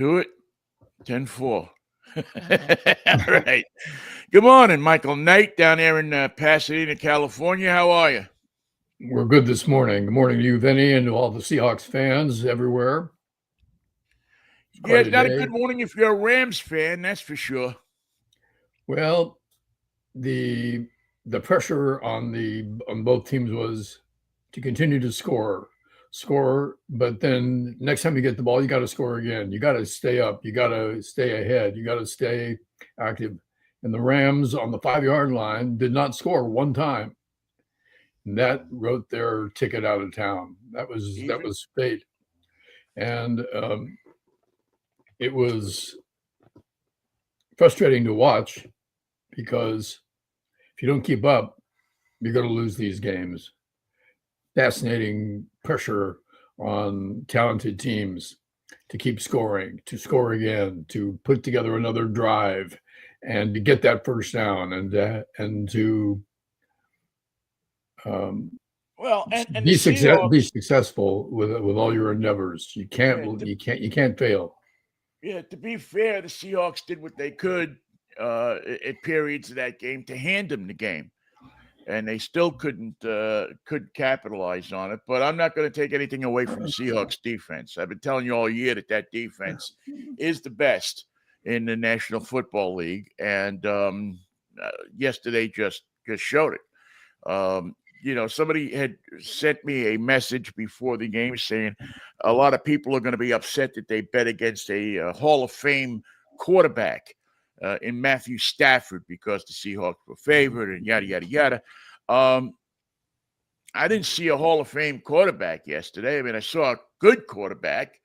to it. 10-4. All right. Good morning, Michael Knight down there in Pasadena, California. How are you? We're good this morning. Good morning to you, Vinnie, and to all the Seahawks fans everywhere. Yeah, it's not a good morning if you're a Rams fan, that's for sure. Well, the pressure on both teams was to continue to score, but then next time you get the ball, you got to score again. You got to stay up. You got to stay ahead. You got to stay active. And the Rams on the 5-yard line did not score one time. And that wrote their ticket out of town. That was fate. And it was frustrating to watch because if you don't keep up, you're going to lose these games. Fascinating pressure on talented teams to keep scoring, to score again, to put together another drive, and to get that first down, and to be successful with all your endeavors. You can't fail. Yeah, to be fair, the Seahawks did what they could at periods of that game to hand them the game, and they still couldn't capitalize on it. But I'm not going to take anything away from the Seahawks defense. I've been telling you all year that defense is the best in the National Football League, and yesterday just showed it. Somebody had sent me a message before the game saying a lot of people are going to be upset that they bet against a Hall of Fame quarterback in Matthew Stafford because the Seahawks were favored and yada, yada, yada. I didn't see a Hall of Fame quarterback yesterday. I mean, I saw a good quarterback,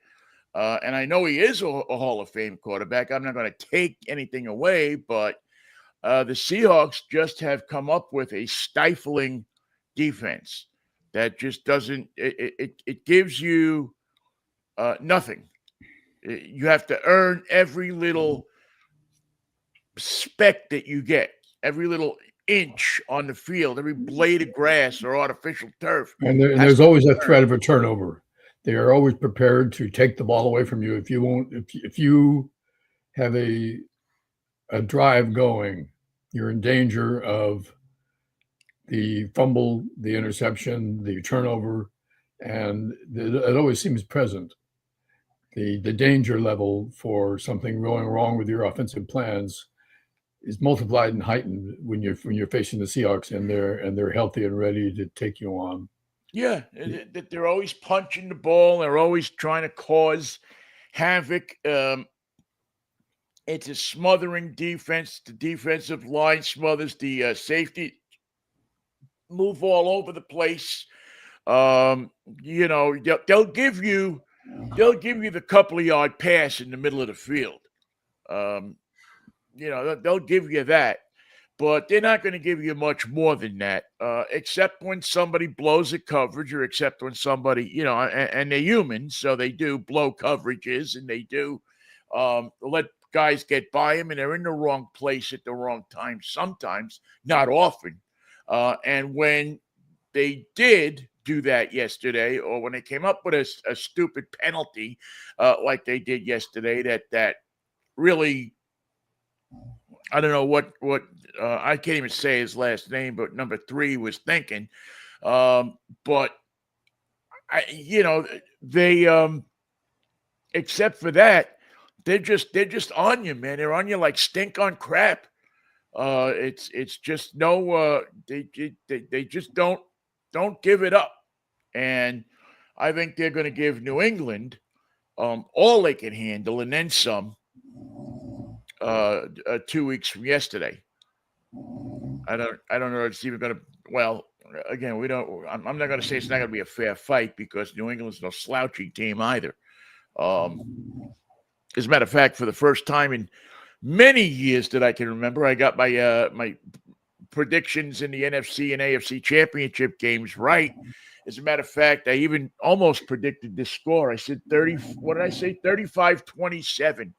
and I know he is a Hall of Fame quarterback. I'm not going to take anything away, but the Seahawks just have come up with a stifling defense that just doesn't it gives you nothing. You have to earn every little speck that you get, every little inch on the field, every blade of grass or artificial turf. And there's always a threat of a turnover. They are always prepared to take the ball away from you if you have a drive going. You're in danger of the fumble, the interception, the turnover, and it always seems present. The danger level for something going wrong with your offensive plans is multiplied and heightened when you're facing the Seahawks and they're healthy and ready to take you on. Yeah, that they're always punching the ball. They're always trying to cause havoc. It's a smothering defense. The defensive line smothers the safety. Move all over the place. They'll give you the couple of yard pass in the middle of the field. They'll give you that, but they're not going to give you much more than that, except when somebody blows a coverage or except when somebody, and they're human, so they do blow coverages and they do let guys get by them and they're in the wrong place at the wrong time sometimes, not often. And when they did do that yesterday, or when they came up with a stupid penalty like they did yesterday, that really, I don't know what I can't even say his last name, but number 3 was thinking. But they except for that, they're just on you, man. They're on you like stink on crap. It's just no. They just don't give it up, and I think they're going to give New England all they can handle, and then some. 2 weeks from yesterday, I don't know if it's even going to. Well, again, we don't. I'm not going to say it's not going to be a fair fight because New England's no slouchy team either. As a matter of fact, for the first time in many years that I can remember, I got my predictions in the NFC and AFC championship games right. As a matter of fact, I even almost predicted this score. I said 30. What did I say? 35-27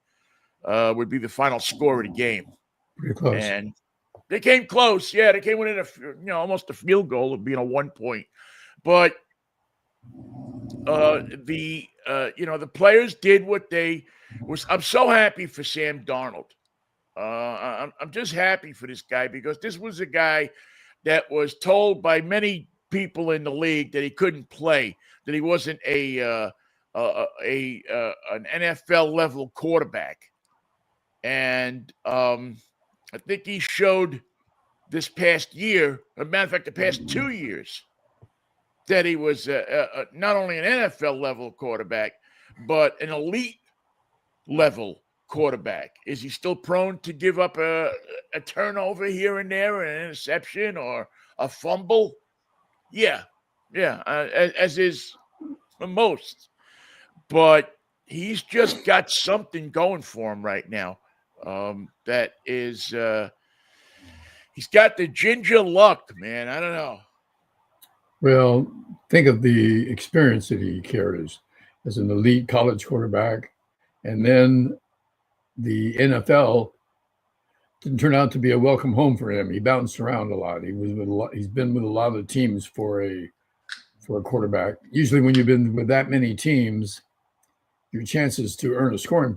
would be the final score of the game. Pretty close. And they came close. Yeah, they came within almost a field goal of being a 1 point. But the players did what they I'm so happy for Sam Darnold. I'm just happy for this guy because this was a guy that was told by many people in the league that he couldn't play, that he wasn't an NFL level quarterback, and I think he showed this past year, a matter of fact, the past 2 years, that he was not only an NFL level quarterback, but an elite level quarterback. Is he still prone to give up a turnover here and there, an interception or a fumble? Yeah, as is most. But he's just got something going for him right now. That is, he's got the ginger luck, man. I don't know. Well, think of the experience that he carries as an elite college quarterback, and then the NFL didn't turn out to be a welcome home for him. He bounced around a lot. He's been with a lot of teams for a quarterback. Usually, when you've been with that many teams, your chances to earn a starting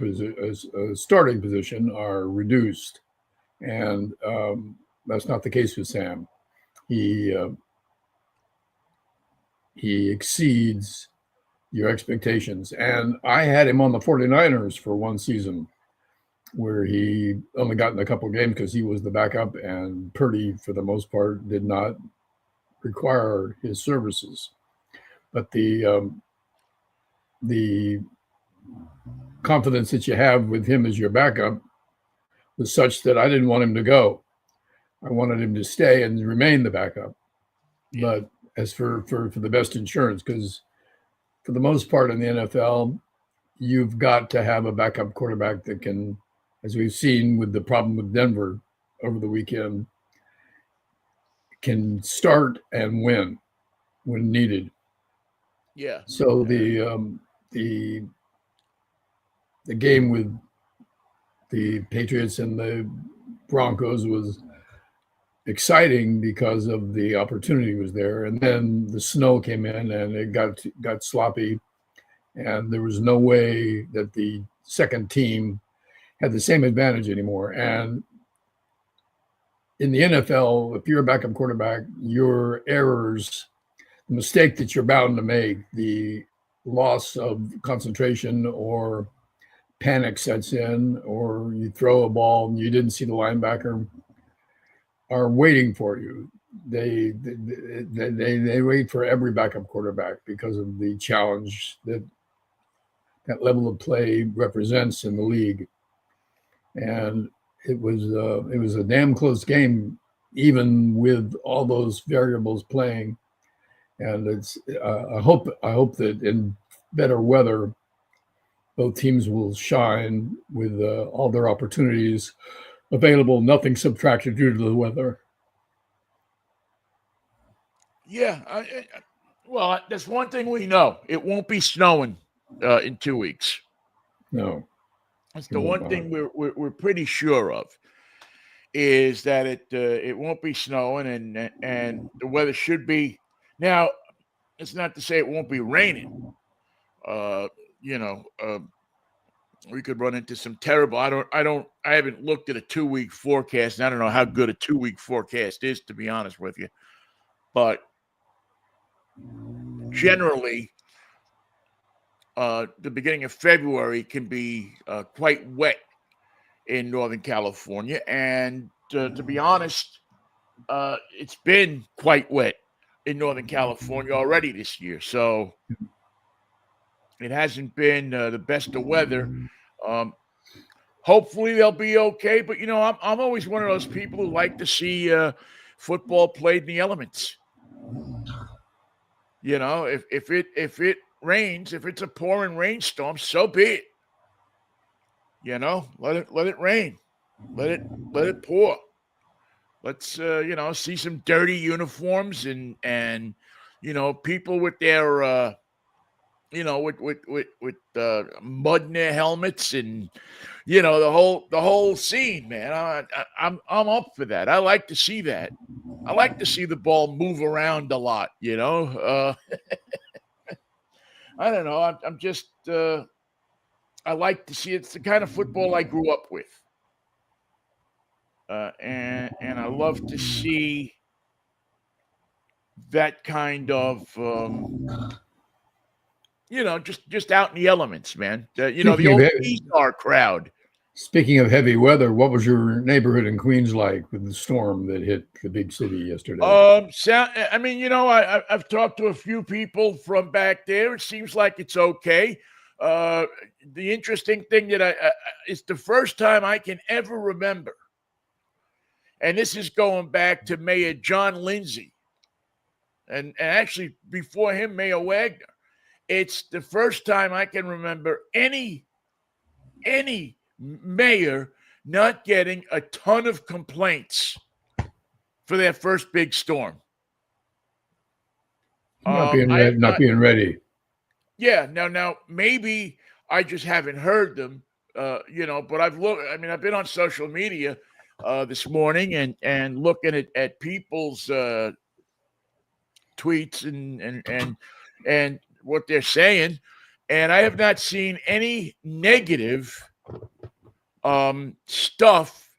position are reduced, and that's not the case with Sam. He exceeds your expectations. And I had him on the 49ers for one season where he only got in a couple of games because he was the backup, and Purdy, for the most part, did not require his services. But the confidence that you have with him as your backup was such that I didn't want him to go. I wanted him to stay and remain the backup. Yeah. But as for the best insurance, because for the most part in the NFL, you've got to have a backup quarterback that can, as we've seen with the problem with Denver over the weekend, can start and win when needed. Yeah. So the game with the Patriots and the Broncos was exciting because of the opportunity was there, and then the snow came in and it got sloppy, and there was no way that the second team had the same advantage anymore. And in the NFL, if you're a backup quarterback, your errors, the mistake that you're bound to make, the loss of concentration or panic sets in, or you throw a ball and you didn't see the linebacker, are waiting for you. They wait for every backup quarterback because of the challenge that level of play represents in the league. And it was a damn close game, even with all those variables playing. And it's I hope that in better weather, both teams will shine with all their opportunities available, nothing subtracted due to the weather. Yeah. Well, that's one thing we know. It won't be snowing in 2 weeks. No. That's the one thing we're pretty sure of, is that it won't be snowing, and the weather should be. Now, it's not to say it won't be raining. We could run into some terrible. I haven't looked at a 2-week forecast, and I don't know how good a 2-week forecast is, to be honest with you. But generally, the beginning of February can be quite wet in Northern California. And to be honest, it's been quite wet in Northern California already this year. So it hasn't been the best of weather. Hopefully they'll be okay. But, I'm always one of those people who like to see football played in the elements. If it rains, if it's a pouring rainstorm, so be it. Let it rain. Let it pour. Let's see some dirty uniforms and people with their with mud in their helmets, and the whole scene, man. I'm up for that. I like to see that. I like to see the ball move around a lot. I don't know. I'm just I like to see. It's the kind of football I grew up with, and I love to see that kind of just out in the elements, man. The Speaking of old he- P-Star crowd. speaking of heavy weather, what was your neighborhood in Queens like with the storm that hit the big city yesterday? I mean, I've talked to a few people from back there. It seems like it's okay. Uh, the interesting thing that it's the first time I can ever remember, and this is going back to Mayor John Lindsay, and actually before him, Mayor Wagner. It's the first time I can remember any mayor not getting a ton of complaints for their first big storm. Not being I have ready. Not not. being ready. Yeah, now maybe I just haven't heard them. But I've looked. I mean, I've been on social media this morning and looking at people's tweets and what they're saying, and I have not seen any negative stuff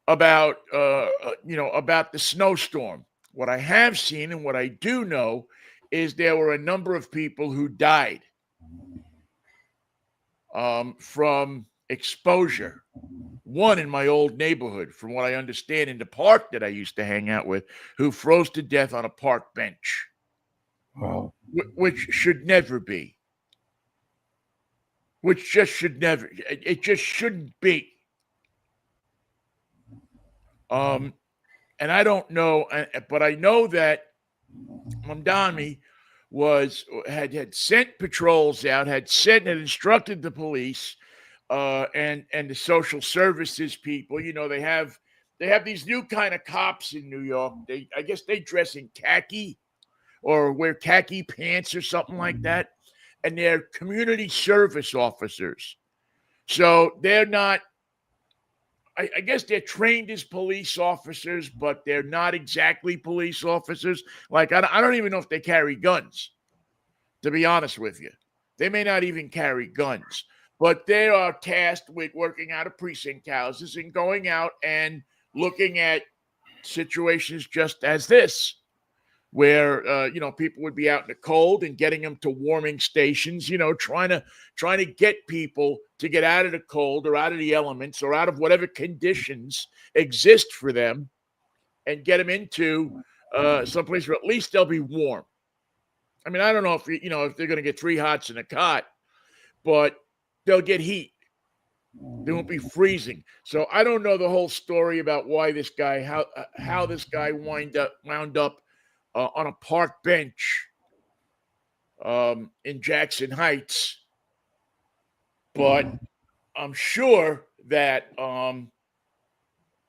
about about the snowstorm. What I have seen and what I do know is there were a number of people who died from exposure. One in my old neighborhood, from what I understand, in the park that I used to hang out with, who froze to death on a park bench, Wow. which should never be. Which just should never. It just shouldn't be. And I don't know, but I know that Mamdani had sent patrols out, had instructed the police and the social services people. They have these new kind of cops in New York. I guess they dress in khaki or wear khaki pants or something like that, and they're community service officers. So they're not. I guess they're trained as police officers, but they're not exactly police officers. Like, I don't even know if they carry guns, to be honest with you. They may not even carry guns, but they are tasked with working out of precinct houses and going out and looking at situations just as this, where people would be out in the cold and getting them to warming stations, trying to get people to get out of the cold or out of the elements or out of whatever conditions exist for them and get them into someplace where at least they'll be warm. I mean, I don't know if if they're going to get 3 hots in a cot, but they'll get heat. They won't be freezing. So I don't know the whole story about why this guy, how this guy wound up on a park bench in Jackson Heights, but I'm sure that, and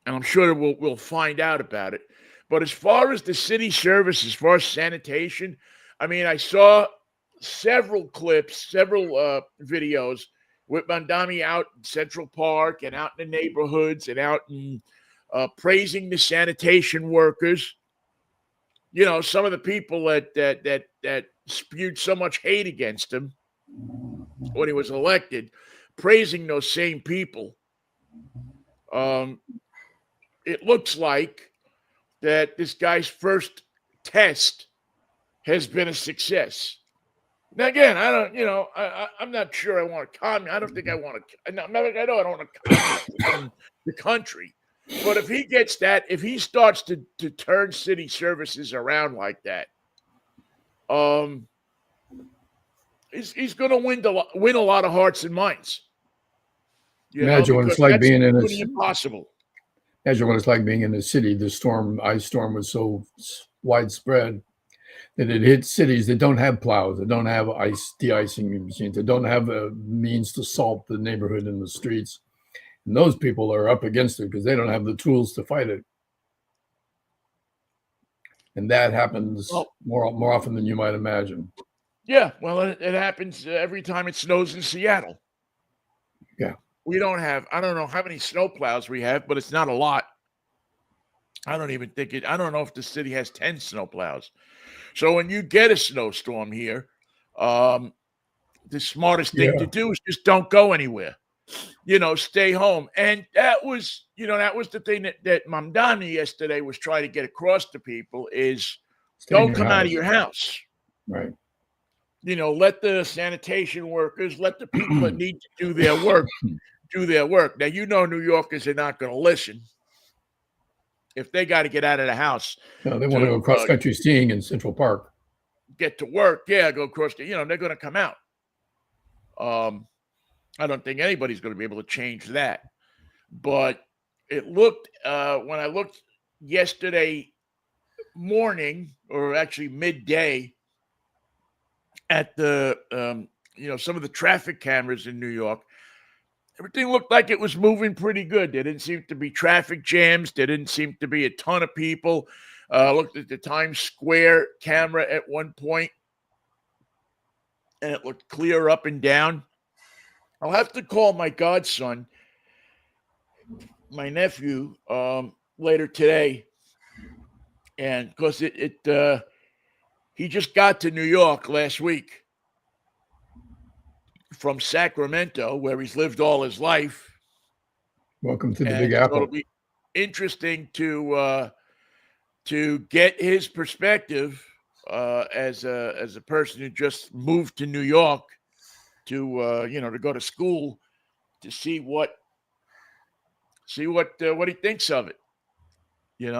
I'm sure we'll find out about it. But as far as the city service, as far as sanitation, I mean, I saw several clips, several videos with Mandami out in Central Park and out in the neighborhoods and out in praising the sanitation workers. Some of the people that spewed so much hate against him when he was elected, praising those same people. It looks like that this guy's first test has been a success. Now, again, I don't, I'm not sure I want to comment. I don't think I want to. I don't want to comment on the country. But if he gets that, if he starts to turn city services around like that, he's going to win a lot of hearts and minds. Imagine what Because it's like that's being in a. pretty impossible. Imagine what it's like being in a city. The ice storm was so widespread that it hit cities that don't have plows, that don't have de-icing machines, that don't have a means to salt the neighborhood and the streets. And those people are up against it because they don't have the tools to fight it. And that happens more often than you might imagine. Yeah, well, it happens every time it snows in Seattle. Yeah. We don't have, I don't know how many snow plows we have, but it's not a lot. I don't know if the city has 10 snow plows. So when you get a snowstorm here, the smartest thing to do is just don't go anywhere. Stay home. And that was the thing that Mamdani yesterday was trying to get across to people is don't come out of your house. Right. Let the sanitation workers, let the people that need to do their work, do their work. Now, New Yorkers are not going to listen. If they got to get out of the house. No, they want to go cross-country skiing in Central Park. Get to work. Yeah, go across they're going to come out. I don't think anybody's going to be able to change that. But it looked, when I looked yesterday morning, or actually midday, at the, some of the traffic cameras in New York, everything looked like it was moving pretty good. There didn't seem to be traffic jams. There didn't seem to be a ton of people. Looked at the Times Square camera at one point, and it looked clear up and down. I'll have to call my godson, my nephew, later today, and because he just got to New York last week from Sacramento, where he's lived all his life. Welcome to the Big Apple. So it'll be interesting to get his perspective as a person who just moved to New York to go to school, to see what he thinks of it.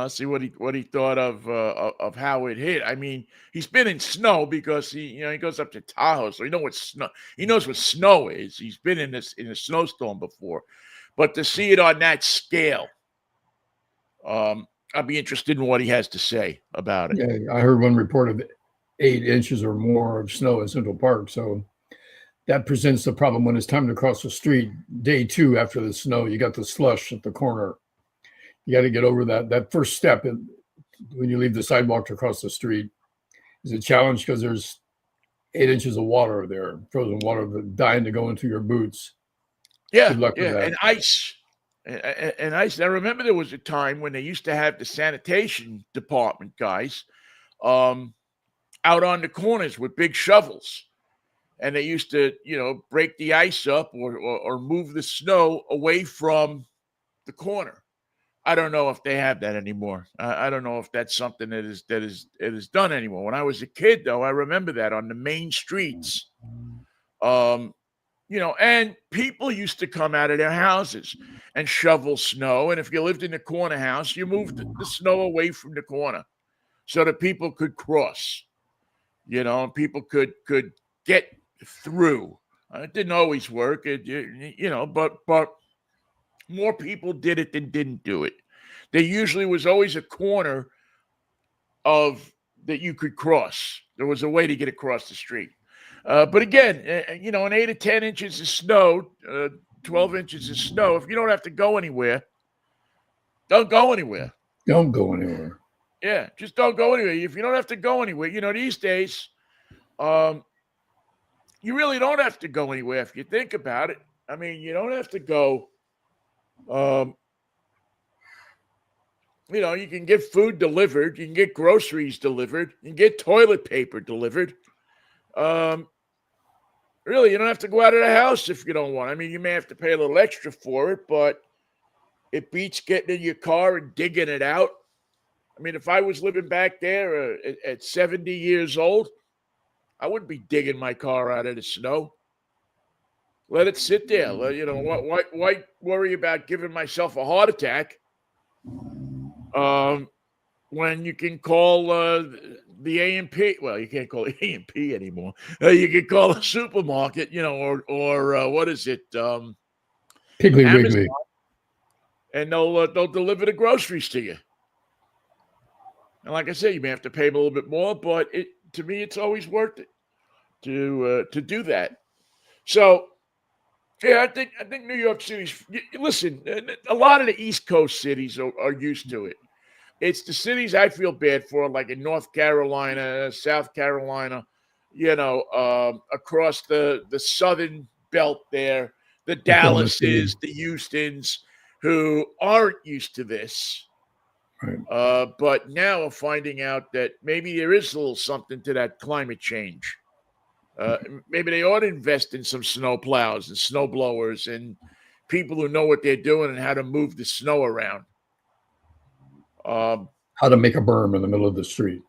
See what he thought of how it hit. I mean, he's been in snow because he goes up to Tahoe, so he knows what snow is. He's been in a snowstorm before, but to see it on that scale, I'd be interested in what he has to say about it. Yeah, I heard one report of 8 inches or more of snow in Central Park, so that presents the problem when it's time to cross the street. Day 2 after the snow, you got the slush at the corner. You got to get over that first step when you leave the sidewalk to cross the street is a challenge because there's 8 inches of water there, frozen water dying to go into your boots. Yeah, with that. And ice. And ice. I remember there was a time when they used to have the sanitation department guys out on the corners with big shovels. And they used to, break the ice up or move the snow away from the corner. I don't know if they have that anymore. I don't know if that's something that is done anymore. When I was a kid, though, I remember that on the main streets, and people used to come out of their houses and shovel snow. And if you lived in a corner house, you moved the snow away from the corner so that people could cross, and people could get through. It didn't always work, but more people did it than didn't do it. There usually was always a corner that you could cross. There was a way to get across the street. But again, an 8 to 10 inches of snow, 12 inches of snow, if you don't have to go anywhere, don't go anywhere. Don't go anywhere. Yeah, just don't go anywhere. If you don't have to go anywhere, these days, you really don't have to go anywhere if you think about it. I mean, you don't have to go. You can get food delivered. You can get groceries delivered. You can get toilet paper delivered. Really, you don't have to go out of the house if you don't want. I mean, you may have to pay a little extra for it, but it beats getting in your car and digging it out. I mean, if I was living back there at 70 years old, I wouldn't be digging my car out of the snow. Let it sit there. Why worry about giving myself a heart attack when you can call the A&P? Well, you can't call it A&P anymore. You can call a supermarket, or what is it? Piggly Amazon, Wiggly. And they'll deliver the groceries to you. And like I said, you may have to pay them a little bit more, but to me, it's always worth it to do that. So, yeah, I think New York City's. Listen, a lot of the East Coast cities are used to it. It's the cities I feel bad for, like in North Carolina, South Carolina, across the southern belt there, the Dallases, the Houstons, who aren't used to this. Right. But now are finding out that maybe there is a little something to that climate change Maybe they ought to invest in some snow plows and snow blowers and people who know what they're doing and how to move the snow around. How to make a berm in the middle of the street.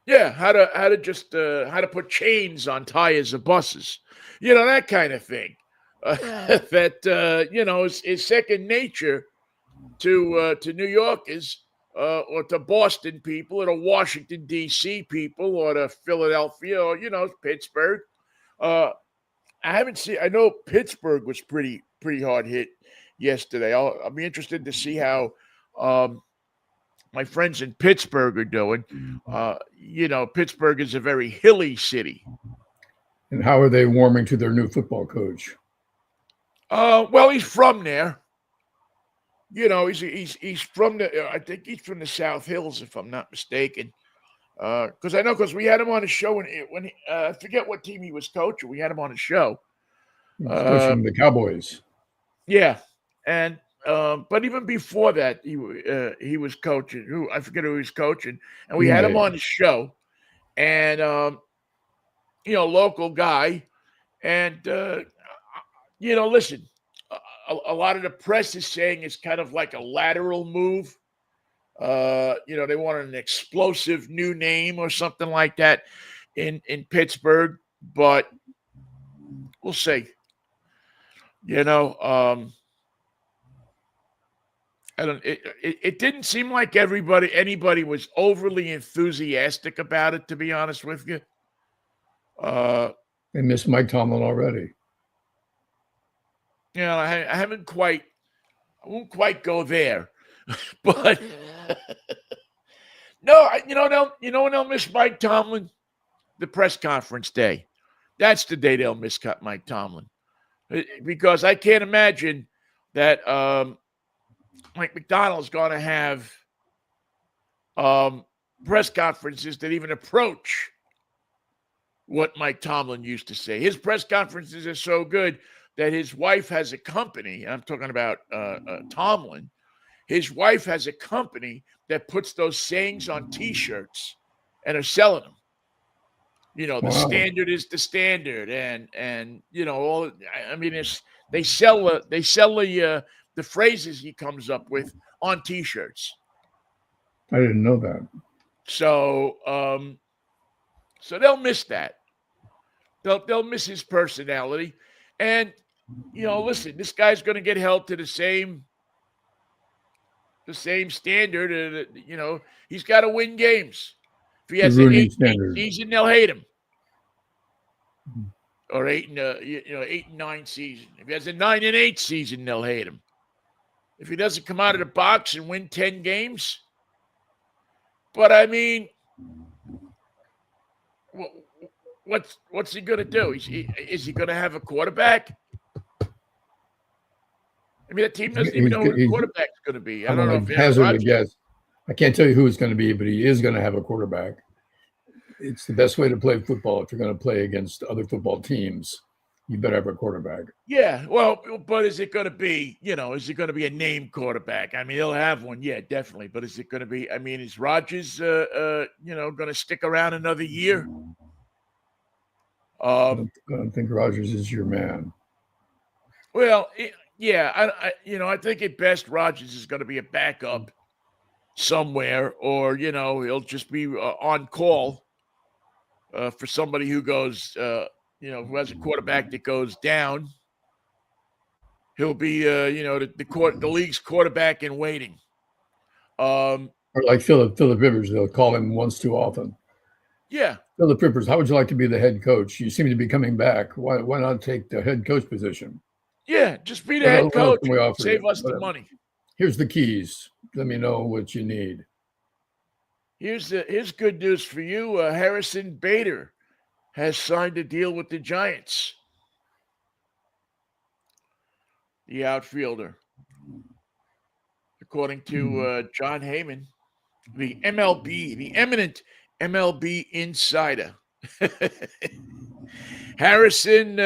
Yeah, how to put chains on tires of buses, that kind of thing. That is second nature to New Yorkers or to Boston people or to Washington D.C. people or to Philadelphia or Pittsburgh. I haven't seen. I know Pittsburgh was pretty hard hit yesterday. I'll be interested to see how my friends in Pittsburgh are doing. Pittsburgh is a very hilly city. And how are they warming to their new football coach? Well, he's from there. He's from the. I think he's from the South Hills, if I'm not mistaken. Because we had him on a show when I forget what team he was coaching. We had him on a show. He was coaching the Cowboys. Yeah, and but even before that, he was coaching. I forget who he was coaching, and we had him on the show, and local guy, and listen, a lot of the press is saying it's kind of like a lateral move. They wanted an explosive new name or something like that in Pittsburgh, but we'll see. It didn't seem like anybody was overly enthusiastic about it, to be honest with you. They miss Mike Tomlin already. I won't quite go there, but no, when they'll miss Mike Tomlin, the press conference day. That's the day they'll miss Mike Tomlin, because I can't imagine that Mike McDonald's going to have press conferences that even approach what Mike Tomlin used to say. His press conferences are so good that his wife has a company. I'm talking about Tomlin. His wife has a company that puts those sayings on T-shirts and are selling them. The standard is the standard, and all. I mean, they sell the phrases he comes up with on T-shirts. I didn't know that. So they'll miss that. They'll miss his personality, and listen, this guy's going to get held to the same standard. He's got to win games. If he has an 8 season, they'll hate him. Or 8-9 season. If he has a 9-8 season, they'll hate him. If he doesn't come out of the box and win 10 games, but I mean, what's he going to do? Is he going to have a quarterback? I mean, that team doesn't even know who the quarterback's going to be. I don't know if hazard a guess. I can't tell you who it's going to be, but he is going to have a quarterback. It's the best way to play football. If you're going to play against other football teams, you better have a quarterback. Yeah, well, but is it going to be, is it going to be a named quarterback? I mean, he'll have one, yeah, definitely. But is it going to be? I mean, is Rodgers, going to stick around another year? I don't think Rodgers is your man. Well, I think at best Rodgers is going to be a backup somewhere, or he'll just be on call for somebody who goes, who has a quarterback that goes down. He'll be, the league's quarterback in waiting. Or like Philip Rivers, they'll call him once too often. Yeah. Philip Rivers, how would you like to be the head coach? You seem to be coming back. Why not take the head coach position? Yeah, just be the head coach. Save us the money. Here's the keys. Let me know what you need. Here's good news for you. Harrison Bader has signed a deal with the Giants. The outfielder. According to John Heyman, the eminent MLB insider. Harrison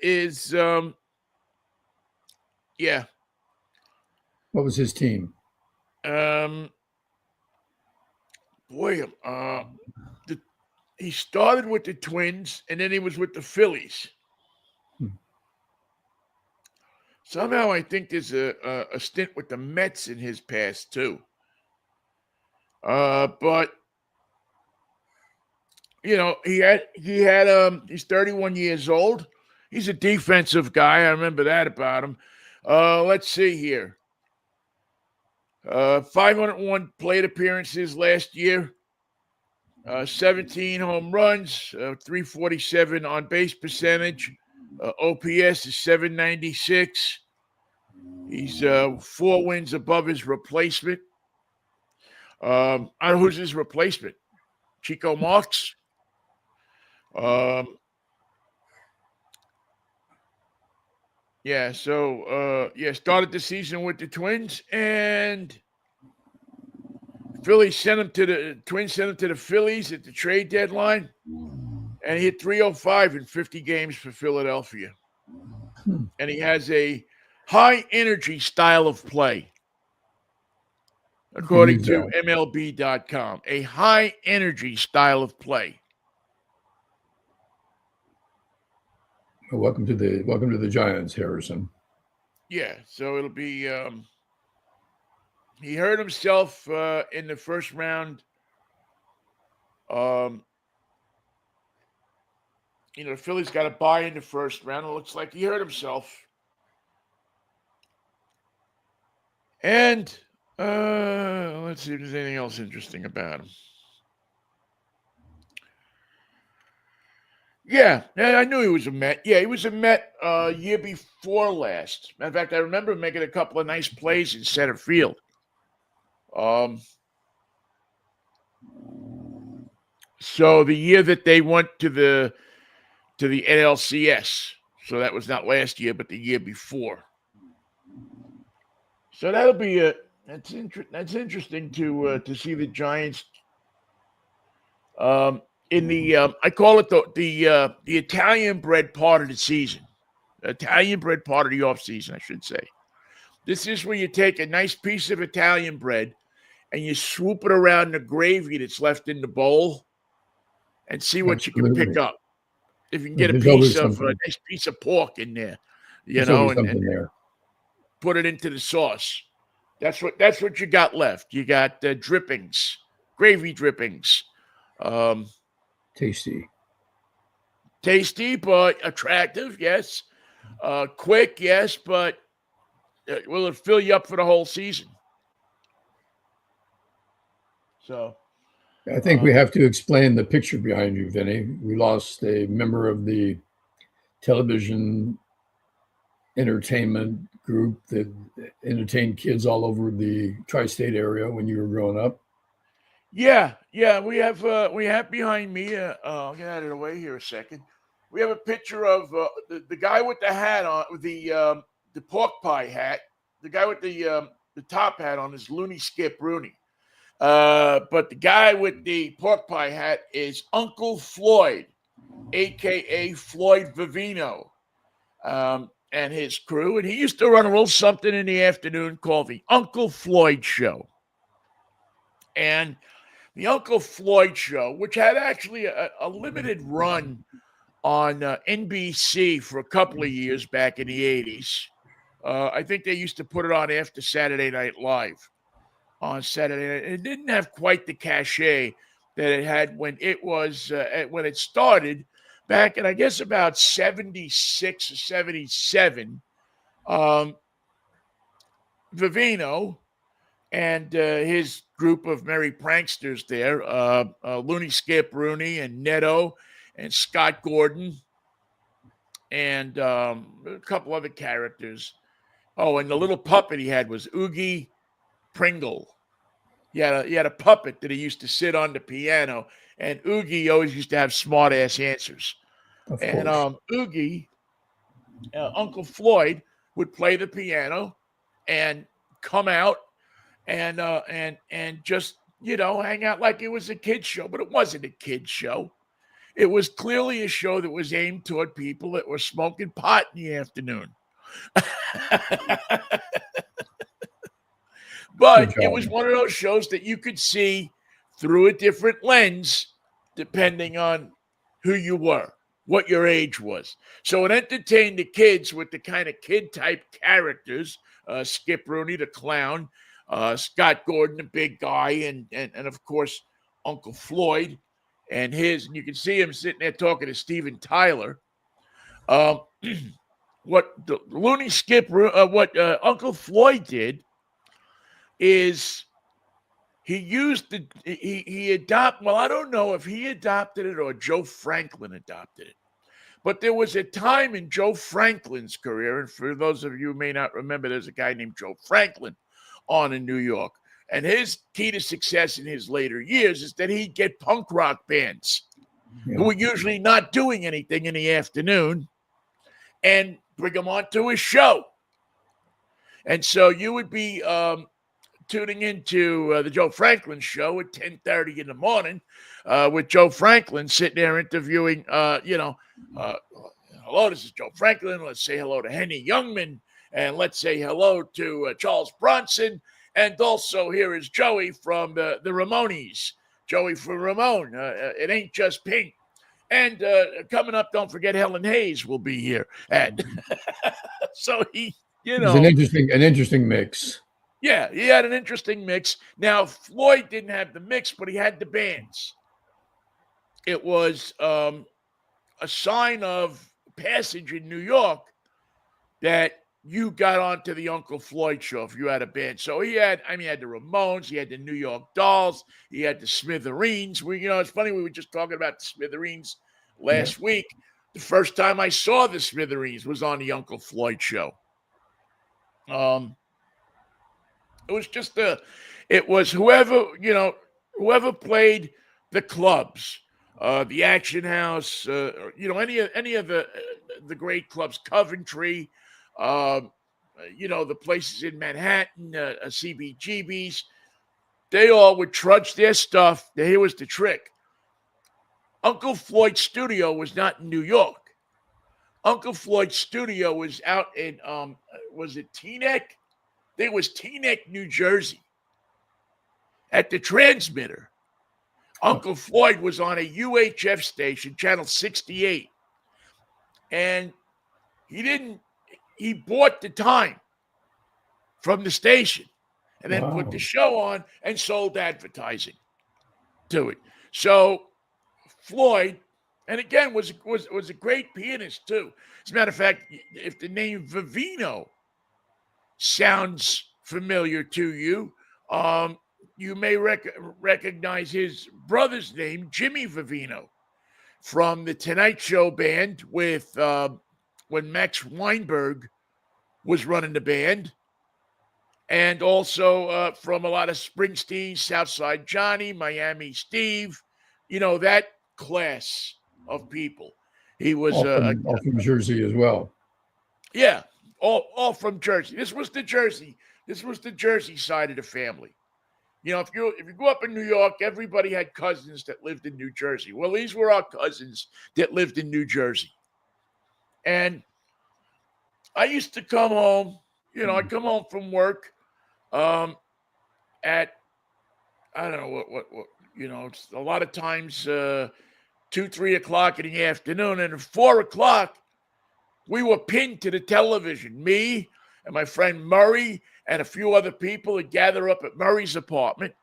is, yeah. What was his team? he started with the Twins, and then he was with the Phillies. Somehow I think there's a stint with the Mets in his past too. But you know, he's 31 years old. He's a defensive guy. I remember that about him. Let's see here. 501 plate appearances last year. 17 home runs, 347 on base percentage. OPS is 796. He's 4 wins above his replacement. I don't know who's his replacement. Chico Marx. Started the season with the Twins, and Twins sent him to the Phillies at the trade deadline, and he hit 305 in 50 games for Philadelphia. And he has a high energy style of play, according to MLB.com. A high energy style of play. Welcome to the Giants, Harrison. Yeah, so it'll be. He hurt himself in the first round. The Phillies got a bye in the first round. It looks like he hurt himself. And let's see if there's anything else interesting about him. Yeah, I knew he was a Met. Yeah, he was a Met year before last. In fact, I remember him making a couple of nice plays in center field. So the year that they went to the NLCS, so that was not last year, but the year before. So that'll be that's interesting to see the Giants. In the I call it the Italian bred part of the season, Italian bred part of the off season, I should say. This is where you take a nice piece of Italian bread and you swoop it around the gravy that's left in the bowl and see what you can pick up. If you can get a nice piece of pork in there, and there. Put it into the sauce. That's what you got left. You got drippings, gravy drippings. Tasty, but attractive, yes. Quick, yes, but will it fill you up for the whole season? So, I think we have to explain the picture behind you, Vinny. We lost a member of the television entertainment group that entertained kids all over the tri-state area when you were growing up. Yeah, we have behind me. I'll get out of the way here a second. We have a picture of the guy with the hat on, the pork pie hat. The guy with the top hat on is Looney Skip Rooney. But the guy with the pork pie hat is Uncle Floyd, a.k.a. Floyd Vivino, and his crew. And he used to run a little something in the afternoon called the Uncle Floyd Show. And the Uncle Floyd Show, which had actually a limited run on NBC for a couple of years back in the 80s. I think they used to put it on after Saturday Night Live on Saturday night. It didn't have quite the cachet that it had when it started back in, I guess, about 76 or 77. Vivino and his group of merry pranksters there, Looney Skip Rooney and Neto and Scott Gordon and a couple other characters. Oh, and the little puppet he had was Oogie Pringle. He had a puppet that he used to sit on the piano, and Oogie always used to have smart-ass answers. And Oogie, Uncle Floyd, would play the piano and come out and just, hang out like it was a kid's show. But it wasn't a kid's show. It was clearly a show that was aimed toward people that were smoking pot in the afternoon. But it was one of those shows that you could see through a different lens depending on who you were, what your age was. So it entertained the kids with the kind of kid-type characters, Skip Rooney, the clown, Scott Gordon, the big guy, and of course, Uncle Floyd and you can see him sitting there talking to Steven Tyler. What the Looney Skip, what Uncle Floyd did is he used he adopted. Well, I don't know if he adopted it or Joe Franklin adopted it, but there was a time in Joe Franklin's career, and for those of you who may not remember, there's a guy named Joe Franklin on in New York, and his key to success in his later years is that he'd get punk rock bands who were usually not doing anything in the afternoon and bring them onto his show. And so you would be tuning into the Joe Franklin show at 10:30 in the morning with Joe Franklin sitting there interviewing, hello, this is Joe Franklin. Let's say hello to Henny Youngman, and let's say hello to Charles Bronson. And also here is Joey from the Ramones. Joey from Ramone. It ain't just pink. And coming up, don't forget Helen Hayes will be here. And so he, It's an interesting mix. Yeah, he had an interesting mix. Now, Floyd didn't have the mix, but he had the bands. It was a sign of passage in New York that you got onto the Uncle Floyd show if you had a band. So he had the Ramones, he had the New York Dolls, he had the Smithereens. It's funny, we were just talking about the Smithereens last week. The first time I saw the Smithereens was on the Uncle Floyd show. It was just it was whoever played the clubs, the Action House, any of the great clubs, Coventry, the places in Manhattan, CBGB's, they all would trudge their stuff. Here was the trick. Uncle Floyd's studio was not in New York. Uncle Floyd's studio was out in, was it Teaneck? I think it was Teaneck, New Jersey, at the transmitter. Uncle Floyd was on a UHF station, channel 68. And he bought the time from the station and then put the show on and sold advertising to it. So Floyd, and again, was a great pianist too. As a matter of fact, if the name Vivino sounds familiar to you, you may recognize his brother's name, Jimmy Vivino, from the Tonight Show band with when Max Weinberg was running the band, and also from a lot of Springsteen, Southside Johnny, Miami Steve, that class of people. He was all from Jersey as well. Yeah, all from Jersey. This was the Jersey side of the family. If you grew up in New York, everybody had cousins that lived in New Jersey. Well, these were our cousins that lived in New Jersey. And I used to come home, I'd come home from work at, I don't know what it's a lot of times 2-3 o'clock in the afternoon. And at 4 o'clock, we were pinned to the television. Me and my friend Murray and a few other people would gather up at Murray's apartment.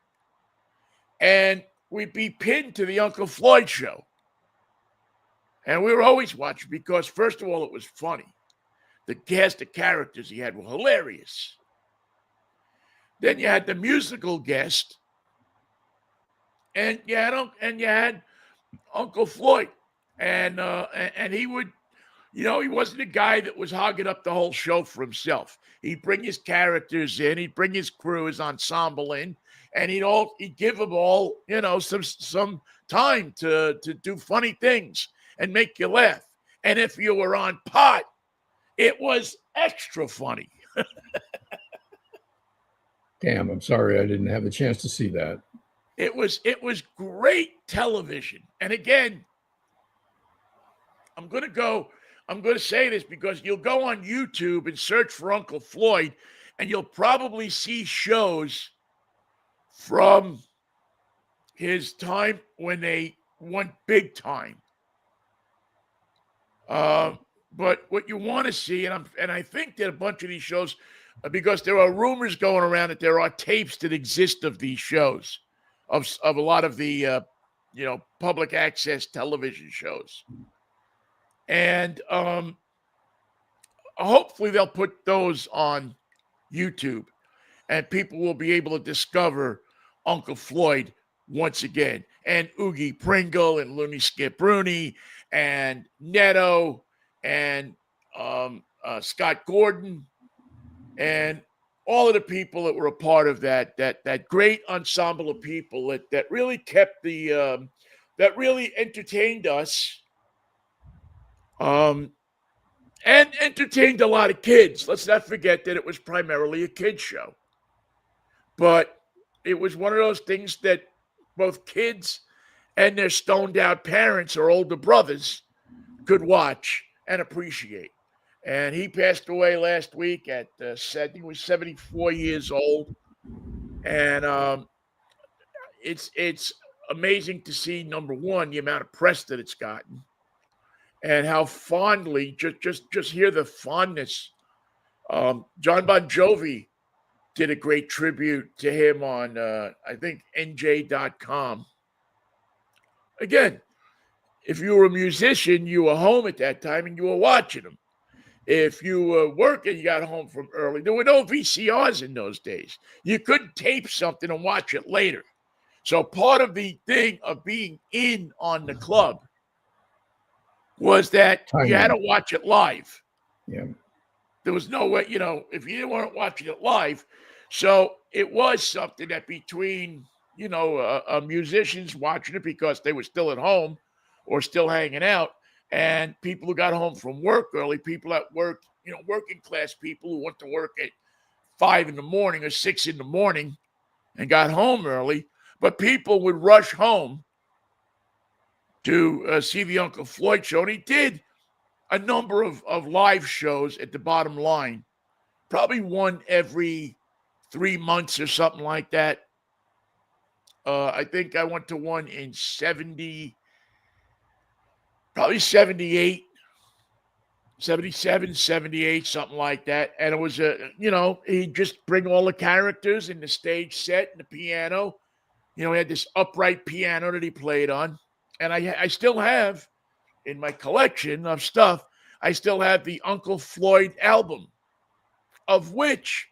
And we'd be pinned to the Uncle Floyd show. And we were always watching because, first of all, it was funny. The cast of characters he had were hilarious. Then you had the musical guest. And you had Uncle Floyd. And he would, he wasn't a guy that was hogging up the whole show for himself. He'd bring his characters in, he'd bring his crew, his ensemble in, and he'd give them all, some time to do funny things and make you laugh. And if you were on pot, it was extra funny. Damn, I'm sorry I didn't have a chance to see that. It was great television. And again, I'm going to say this because you'll go on YouTube and search for Uncle Floyd, and you'll probably see shows from his time when they one big time. But what you want to see, and I think that a bunch of these shows, because there are rumors going around that there are tapes that exist of these shows, of a lot of the public access television shows, and hopefully they'll put those on YouTube, and people will be able to discover Uncle Floyd once again, and Oogie Pringle, and Looney Skip Rooney, and Neto, and Scott Gordon, and all of the people that were a part of that great ensemble of people that really kept that really entertained us, and entertained a lot of kids. Let's not forget that it was primarily a kids show, but it was one of those things that both kids and their stoned out parents or older brothers could watch and appreciate. And he passed away last week at I think he was 74 years old. And it's amazing to see, number one, the amount of press that it's gotten, and how fondly, just hear the fondness. John Bon Jovi did a great tribute to him on I think NJ.com. Again, if you were a musician, you were home at that time and you were watching them. If you were working, you got home from early. There were no VCRs in those days. You couldn't tape something and watch it later. So part of the thing of being in on the club was that you had to watch it live. Yeah. There was no way, if you weren't watching it live. So it was something that between, musicians watching it because they were still at home or still hanging out, and people who got home from work early, people at work, working class people who went to work at 5 in the morning or 6 in the morning and got home early. But people would rush home to see the Uncle Floyd show. And he did a number of live shows at the Bottom Line, probably one every 3 months or something like that. I think I went to one in 70, probably 78, 77, 78, something like that. And it was he'd just bring all the characters in the stage set and the piano. He had this upright piano that he played on. And I still have, in my collection of stuff, I still have the Uncle Floyd album, of which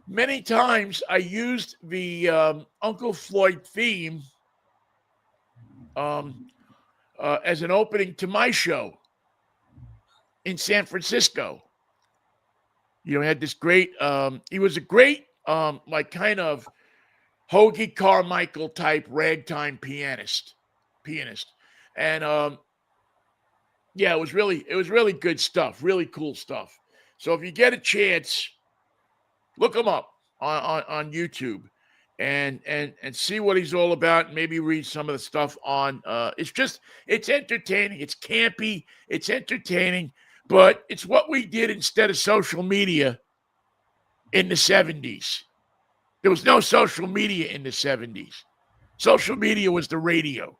many times I used the Uncle Floyd theme as an opening to my show in San Francisco. He had this great, he was a great, like kind of Hoagie Carmichael type ragtime pianist. And it was really good stuff, really cool stuff. So if you get a chance, look him up on YouTube and see what he's all about, and maybe read some of the stuff on it's entertaining, it's campy, it's entertaining, but it's what we did instead of social media in the 70s. There was no social media in the 70s. Social media was the radio.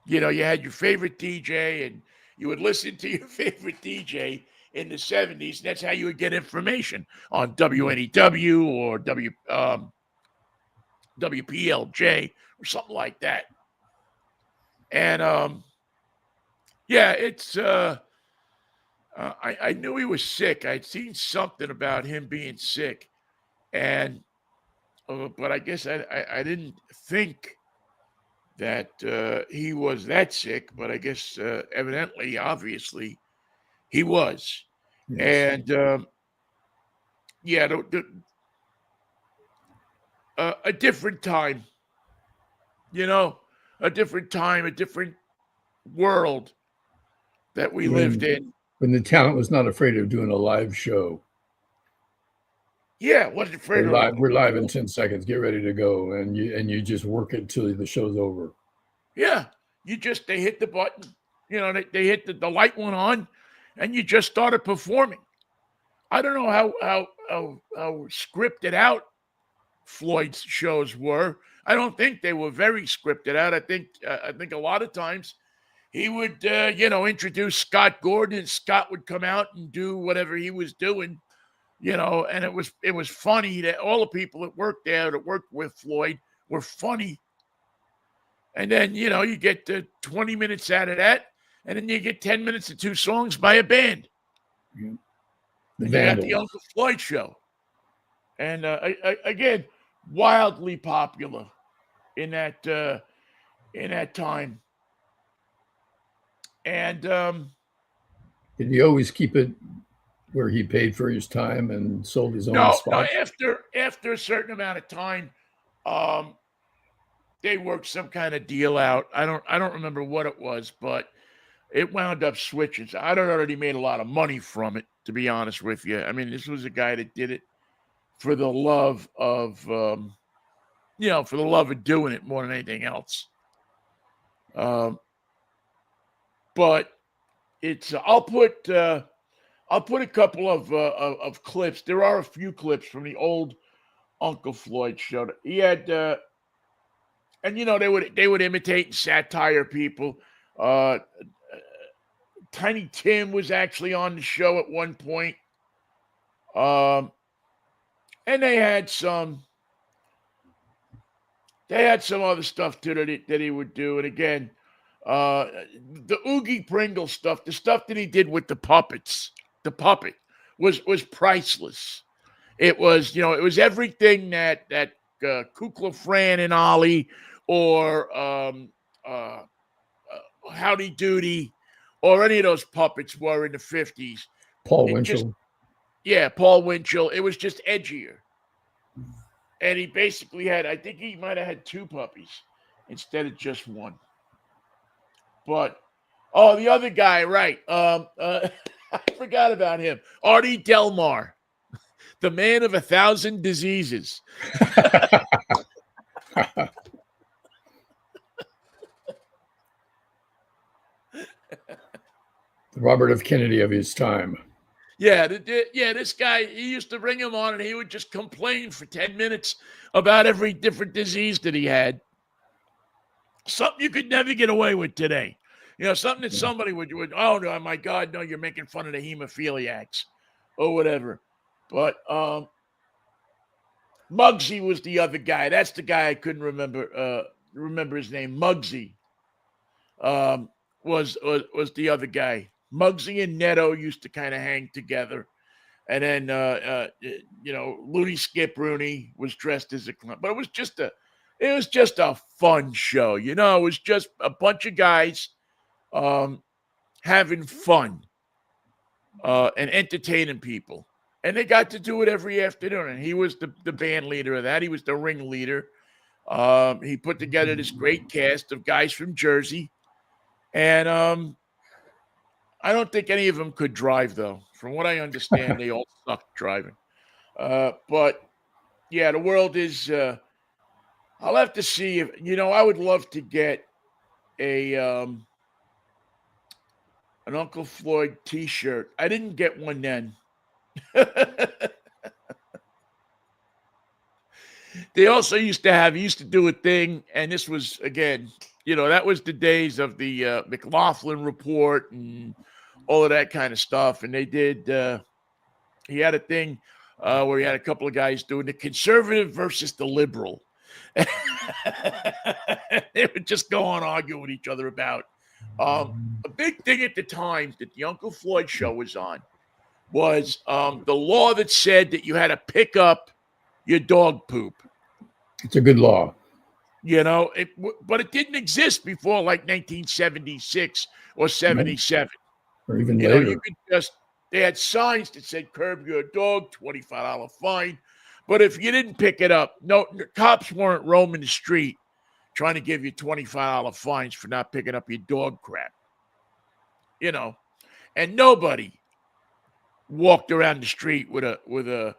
You had your favorite DJ, and you would listen to your favorite DJ in the 70s. And that's how you would get information on WNEW or WPLJ or something like that. And it's I knew he was sick. I'd seen something about him being sick, and but I guess I didn't think that he was that sick, but I guess evidently, obviously, he was. Yes. And a different time, a different time, a different world that we lived in. When the talent was not afraid of doing a live show. Yeah, wasn't afraid of. We're live in 10 seconds. Get ready to go, and you just work it till the show's over. Yeah, they hit the button. They hit the light went on, and you just started performing. I don't know how scripted out Floyd's shows were. I don't think they were very scripted out. I think a lot of times he would introduce Scott Gordon, and Scott would come out and do whatever he was doing, and it was funny that all the people that worked there, that worked with Floyd, were funny. And then, you get 20 minutes out of that, and then you get 10 minutes of 2 songs by a band. The and you got the Uncle Floyd show. And again, wildly popular in that time. And did he always keep it where he paid for his time and sold his own spot? No, after a certain amount of time, they worked some kind of deal out. I don't remember what it was, but it wound up switching. So I don't know that he made a lot of money from it, to be honest with you. I mean, this was a guy that did it for the love of, for the love of doing it more than anything else. But it's I'll put a couple of clips. There are a few clips from the old Uncle Floyd show. He had, and they would imitate and satire people. Tiny Tim was actually on the show at one point. And they had some other stuff too that he would do. And again, the Oogie Pringle stuff, the stuff that he did with the puppet was priceless. It was, it was everything that Kukla Fran and Ollie, or Howdy Doody, or any of those puppets were in the 50s. Paul Winchell. Paul Winchell. It was just edgier. And he basically I think he might have had 2 puppies instead of just 1. But, the other guy, right. I forgot about him. Artie Delmar, the man of 1,000 diseases. The Robert F. Kennedy of his time. Yeah, this guy, he used to bring him on, and he would just complain for 10 minutes about every different disease that he had. Something you could never get away with today. Something that somebody would, oh, no, my God, no, you're making fun of the hemophiliacs or whatever. But Muggsy was the other guy. That's the guy I couldn't remember his name. Muggsy was the other guy. Muggsy and Netto used to kind of hang together. And then, Looney Skip Rooney was dressed as a clown. But it was just a fun show. It was just a bunch of guys having fun and entertaining people. And they got to do it every afternoon. And he was the band leader of that. He was the ringleader. He put together this great cast of guys from Jersey. And I don't think any of them could drive, though. From what I understand, they all sucked driving. But, yeah, the world is I'll have to see if, I would love to get an Uncle Floyd T-shirt. I didn't get one then. They also used to do a thing, and this was, again, that was the days of the McLaughlin Report and all of that kind of stuff. And they did, he had a thing where he had a couple of guys doing the conservative versus the liberal. They would just go on arguing with each other about. A big thing at the time that the Uncle Floyd show was on was the law that said that you had to pick up your dog poop. It's a good law. But it didn't exist before like 1976 or 77. Or even later. You could they had signs that said curb your dog, $25 fine. But if you didn't pick it up, no, the cops weren't roaming the street trying to give you $25 fines for not picking up your dog crap. And nobody walked around the street with a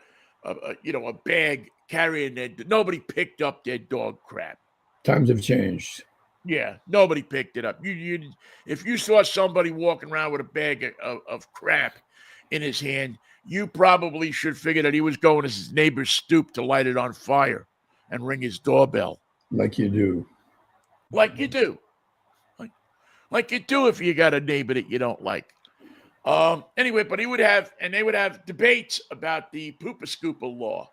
bag carrying nobody picked up their dog crap. Times have changed. Yeah, nobody picked it up. If you saw somebody walking around with a bag of crap in his hand, you probably should figure that he was going to his neighbor's stoop to light it on fire. and ring his doorbell. Like you do. Like you do. Like you do if you got a neighbor that you don't like. Anyway, but they would have debates about the Poopa Scooper law,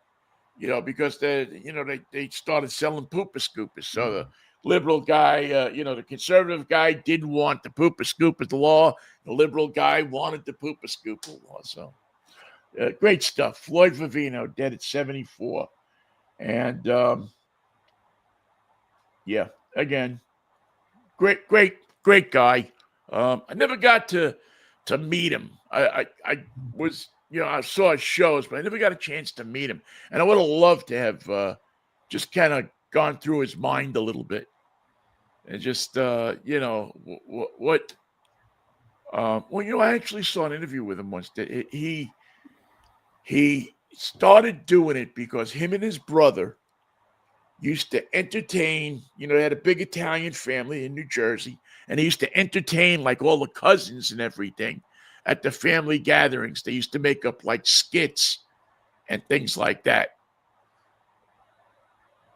because they started selling Poopa Scoopers. So the liberal guy, the conservative guy didn't want the Poopa Scoopers law. The liberal guy wanted the Poopa Scooper law. So great stuff. Floyd Vivino, dead at 74. And again, great guy. I never got to meet him. I was, I saw his shows, but I never got a chance to meet him. And I would have loved to have just kind of gone through his mind a little bit. And just, I actually saw an interview with him once. That he started doing it because him and his brother used to entertain, they had a big Italian family in New Jersey, and he used to entertain like all the cousins and everything at the family gatherings. They used to make up like skits and things like that.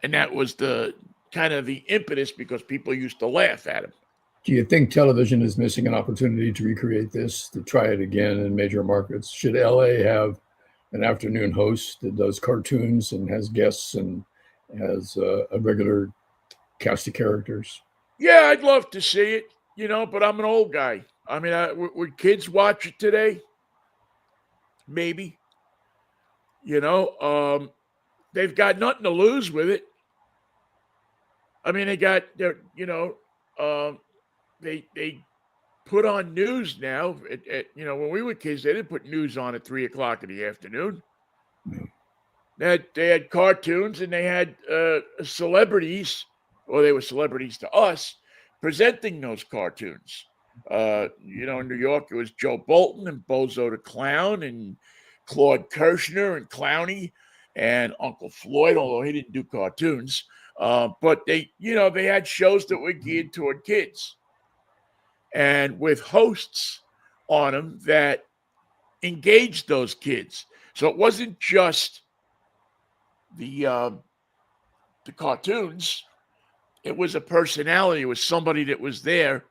And that was the kind of the impetus because people used to laugh at him. Do you think television is missing an opportunity to recreate this, to try it again in major markets? Should LA have an afternoon host that does cartoons and has guests and has a regular cast of characters? Yeah, I'd love to see it, but I'm an old guy. I mean, would kids watch it today? Maybe. They've got nothing to lose with it. I mean, they put on news now. When we were kids, they didn't put news on at 3:00 in the afternoon. No. They had cartoons and they had celebrities, or they were celebrities to us, presenting those cartoons. In New York, it was Joe Bolton and Bozo the Clown and Claude Kirshner and Clowny and Uncle Floyd, although he didn't do cartoons. But they had shows that were geared toward kids and with hosts on them that engaged those kids. So it wasn't just the cartoons. It was a personality. It was somebody that was there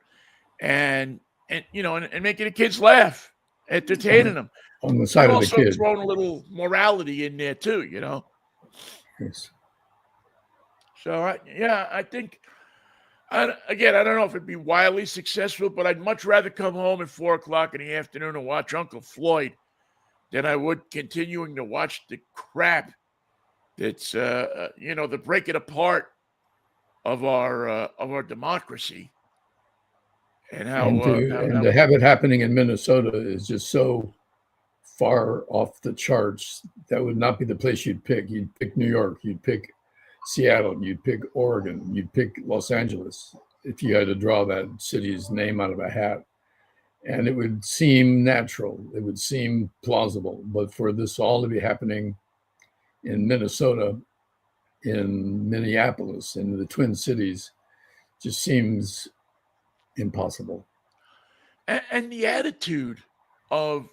and making the kids laugh, entertaining them. On the side of the kid. Also throwing a little morality in there too, Yes. So I think, I don't know if it'd be wildly successful, but I'd much rather come home at 4:00 in the afternoon and watch Uncle Floyd than I would continuing to watch the crap that's the breaking apart of our democracy. And to have it happening in Minnesota is just so far off the charts. That would not be the place you'd pick. You'd pick New York. You'd pick Seattle. You'd pick Oregon. You'd pick Los Angeles if you had to draw that city's name out of a hat. And it would seem natural. It would seem plausible. But for this all to be happening in Minnesota, in Minneapolis, in the Twin Cities, just seems impossible. And the attitude of,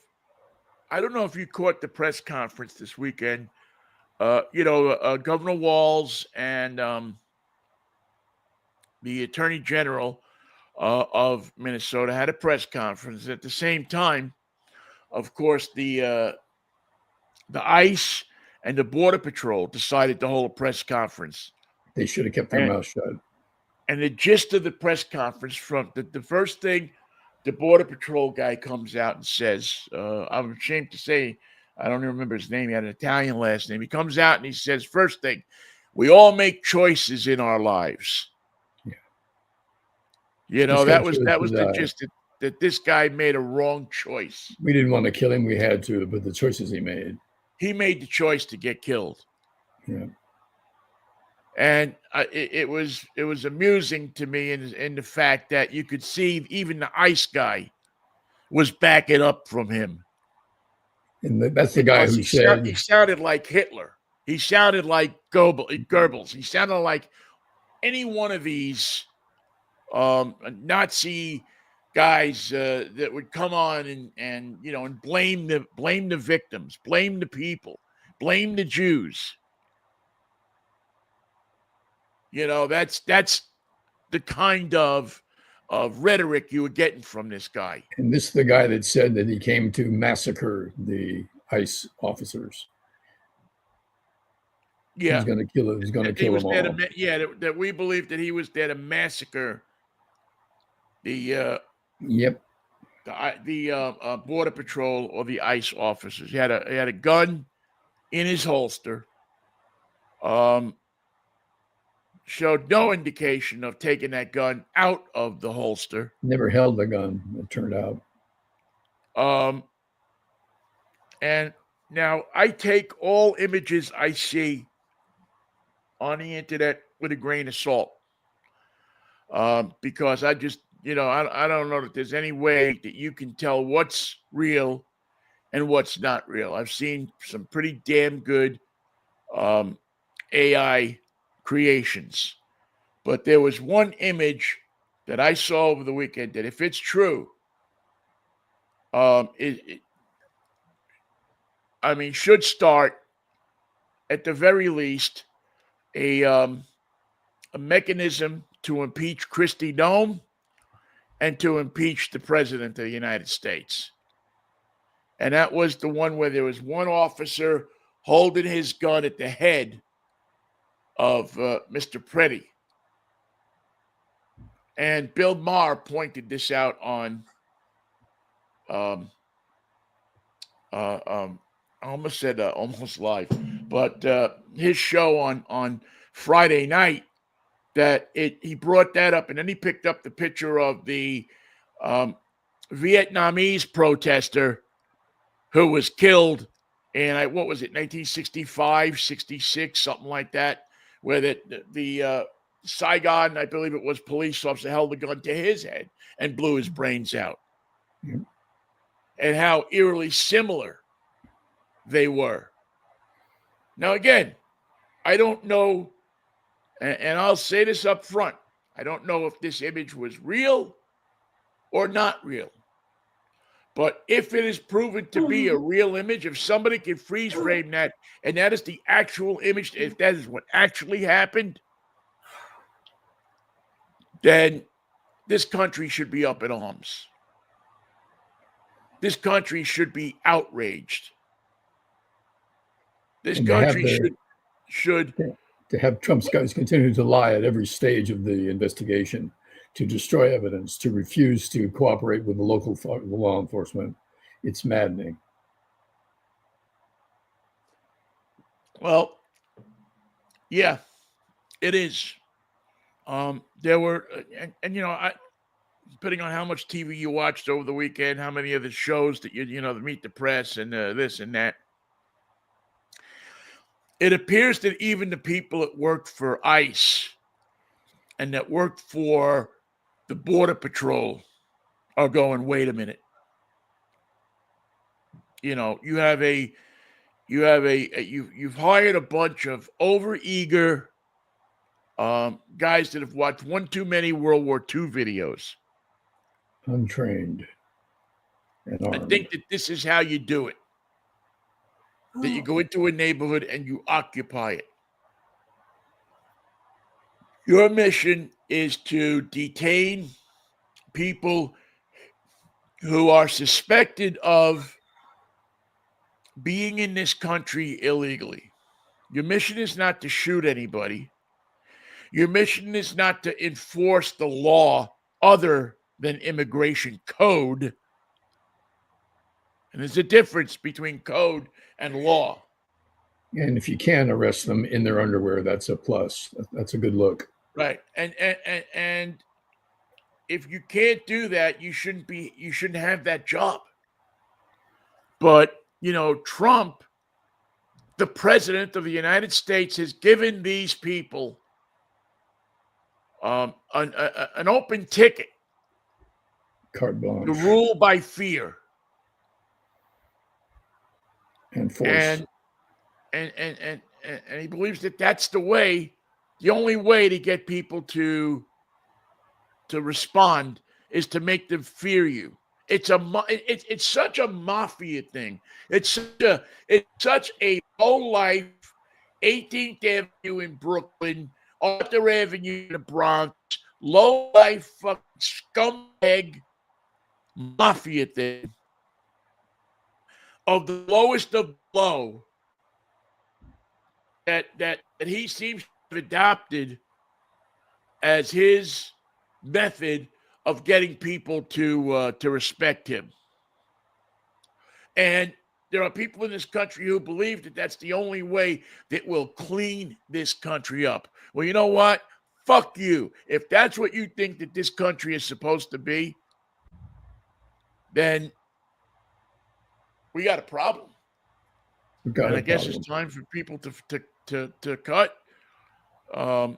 I don't know if you caught the press conference this weekend, Governor Walz and the Attorney General of Minnesota had a press conference. At the same time, of course, the ICE and the Border Patrol decided to hold a press conference. They should have kept their mouth shut. And the gist of the press conference, from the first thing, the Border Patrol guy comes out and says, I'm ashamed to say, I don't even remember his name. He had an Italian last name. He comes out and he says, first thing, we all make choices in our lives. Yeah. That was the gist, that this guy made a wrong choice. We didn't want to kill him. We had to, but the choices he made. He made the choice to get killed. Yeah. And it was amusing to me in the fact that you could see even the ICE guy was backing up from him. And that's the guy who said... He sounded like Hitler. He sounded like Goebbels. He sounded like any one of these Nazi guys that would come on and blame the victims, blame the people, blame the Jews. That's the kind of rhetoric you were getting from this guy. And this is the guy that said that he came to massacre the ICE officers. Yeah, he's going to kill it. He's going to kill them all. That we believe that he was there to massacre the Yep. the border patrol or the ICE officers. He had a gun in his holster. Showed no indication of taking that gun out of the holster. Never held the gun, it turned out. And now I take all images I see on the internet with a grain of salt. Because I just, I don't know that there's any way that you can tell what's real and what's not real. I've seen some pretty damn good AI creations. But there was one image that I saw over the weekend that, if it's true, should start at the very least a mechanism to impeach Christy Nome and to impeach the president of the United States. And that was the one where there was one officer holding his gun at the head of Mr. Preddy. And Bill Maher pointed this out on I almost said almost live, but his show on Friday night, that he brought that up, and then he picked up the picture of the Vietnamese protester who was killed in, what was it, 1965, 66, something like that, where the Saigon, I believe it was, police officer held a gun to his head and blew his brains out. Mm-hmm. And how eerily similar they were. Now, again, I don't know, and I'll say this up front, I don't know if this image was real or not real. But if it is proven to be a real image, if somebody can freeze frame that, and that is the actual image, if that is what actually happened, then this country should be up in arms. This country should be outraged. This country should to have Trump's guys continue to lie at every stage of the investigation, to destroy evidence, to refuse to cooperate with the local law enforcement. It's maddening. Well, yeah, it is. There were, depending on how much TV you watched over the weekend, how many of the shows that the Meet the Press and this and that, it appears that even the people that worked for ICE and that worked for the Border Patrol are going, wait a minute. You've hired a bunch of overeager guys that have watched one too many World War II videos. Untrained and armed. I think that this is how you do it. That you go into a neighborhood and you occupy it. Your mission is to detain people who are suspected of being in this country illegally. Your mission is not to shoot anybody. Your mission is not to enforce the law other than immigration code. And there's a difference between code and law. And if you can arrest them in their underwear, that's a plus. That's a good look. Right. And if you can't do that, you shouldn't have that job. But, Trump, the president of the United States, has given these people an open ticket. Carte blanche. To rule by fear. And force. And he believes that that's the only way to get people to respond is to make them fear you. It's such a mafia thing. It's such a low life 18th Avenue in Brooklyn Arthur Avenue in the Bronx, low-life fucking scumbag mafia thing of the lowest of low that he seems to have adopted as his method of getting people to respect him. And there are people in this country who believe that that's the only way that will clean this country up. Well, you know what? Fuck you. If that's what you think that this country is supposed to be, then we got a problem. And I guess it's time for people to cut and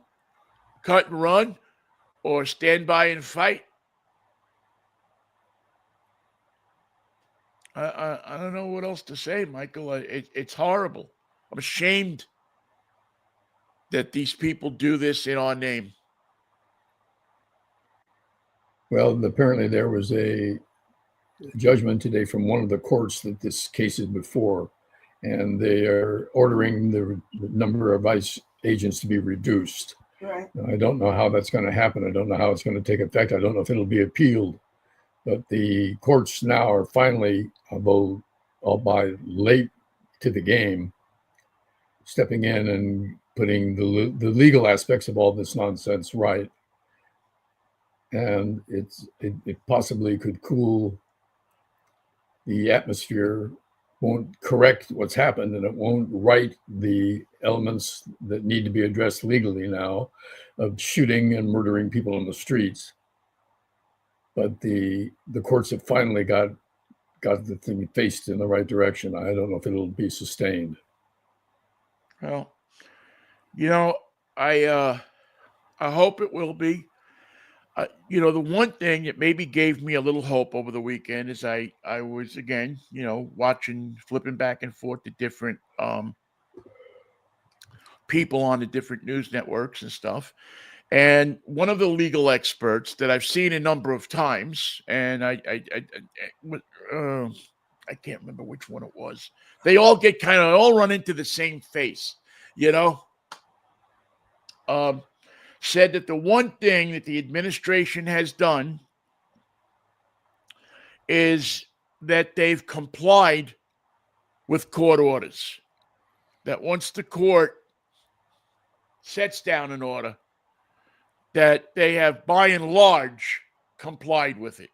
run, or stand by and fight. I don't know what else to say, Michael. It's horrible. I'm ashamed that these people do this in our name. Well, apparently there was a judgment today from one of the courts that this case is before, and they are ordering the number of ICE agents to be reduced. Right. I don't know how that's going to happen. I don't know how it's going to take effect. I don't know if it'll be appealed. But the courts now are finally, although by late to the game, stepping in and putting the legal aspects of all this nonsense right. And it possibly could cool the atmosphere, won't correct what's happened, and it won't right the elements that need to be addressed legally now of shooting and murdering people in the streets. But the courts have finally got the thing faced in the right direction. I don't know if it'll be sustained. Well, I hope it will be. The one thing that maybe gave me a little hope over the weekend is I was, again, flipping back and forth to different people on the different news networks and stuff. And one of the legal experts that I've seen a number of times, and I can't remember which one it was. They all get all run into the same face, said that the one thing that the administration has done is that they've complied with court orders. That once the court sets down an order, that they have by and large complied with it.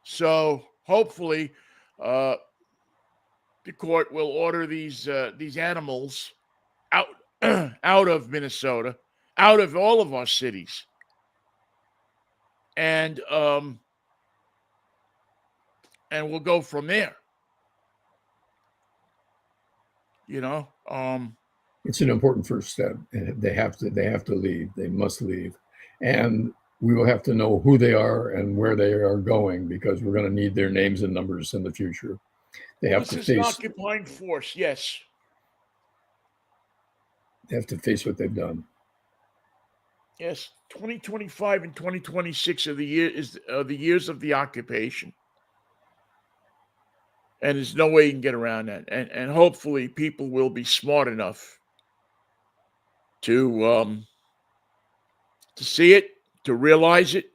So hopefully the court will order these animals out out of Minnesota, out of all of our cities. And we'll go from there. It's an important first step. They have to leave. They must leave. And we will have to know who they are and where they are going, because we're going to need their names and numbers in the future. They have to face an occupying force, yes. They have to face what they've done. Yes, 2025 and 2026 are the years of the occupation. And there's no way you can get around that. And hopefully people will be smart enough to see it, to realize it,